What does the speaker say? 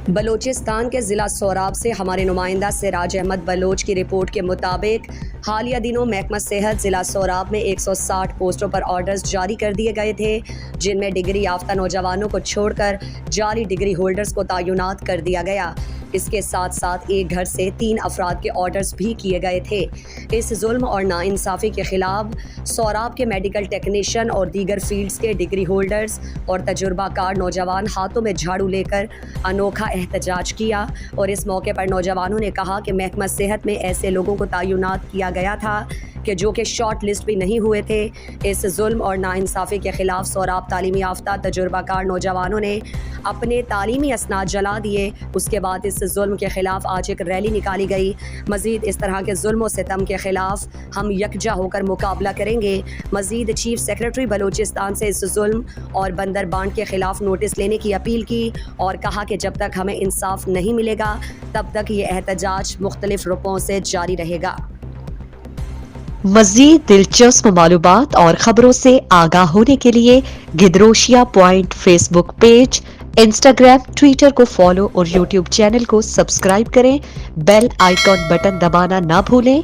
بلوچستان کے ضلع سوراب سے ہمارے نمائندہ سراج احمد بلوچ کی رپورٹ کے مطابق حالیہ دنوں محکمہ صحت ضلع سوراب میں 160 پوسٹوں پر آرڈرز جاری کر دیے گئے تھے، جن میں ڈگری یافتہ نوجوانوں کو چھوڑ کر جعلی ڈگری ہولڈرز کو تعینات کر دیا گیا۔ اس کے ساتھ ساتھ ایک گھر سے 3 افراد کے آرڈرز بھی کیے گئے تھے۔ اس ظلم اور ناانصافی کے خلاف سوراب کے میڈیکل ٹیکنیشین اور دیگر فیلڈز کے ڈگری ہولڈرز اور تجربہ کار نوجوان ہاتھوں میں جھاڑو لے کر انوکھا احتجاج کیا، اور اس موقع پر نوجوانوں نے کہا کہ محکمہ صحت میں ایسے لوگوں کو تعینات کیا گیا تھا جو کہ شارٹ لسٹ بھی نہیں ہوئے تھے۔ اس ظلم اور ناانصافی کے خلاف سوراب تعلیمی یافتہ تجربہ کار نوجوانوں نے اپنے تعلیمی اسناد جلا دیے۔ اس کے بعد اس ظلم کے خلاف آج ایک ریلی نکالی گئی۔ مزید اس طرح کے ظلم و ستم کے خلاف ہم یکجا ہو کر مقابلہ کریں گے۔ مزید چیف سیکرٹری بلوچستان سے اس ظلم اور بندر بانٹ کے خلاف نوٹس لینے کی اپیل کی، اور کہا کہ جب تک ہمیں انصاف نہیں ملے گا تب تک یہ احتجاج مختلف رخوں سے جاری رہے گا۔ مزید دلچسپ معلومات اور خبروں سے آگاہ ہونے کے لیے Gedrosia point Facebook page, Instagram, Twitter کو فالو اور یوٹیوب چینل کو سبسکرائب کریں۔ بیل آئیکن بٹن دبانا نہ بھولیں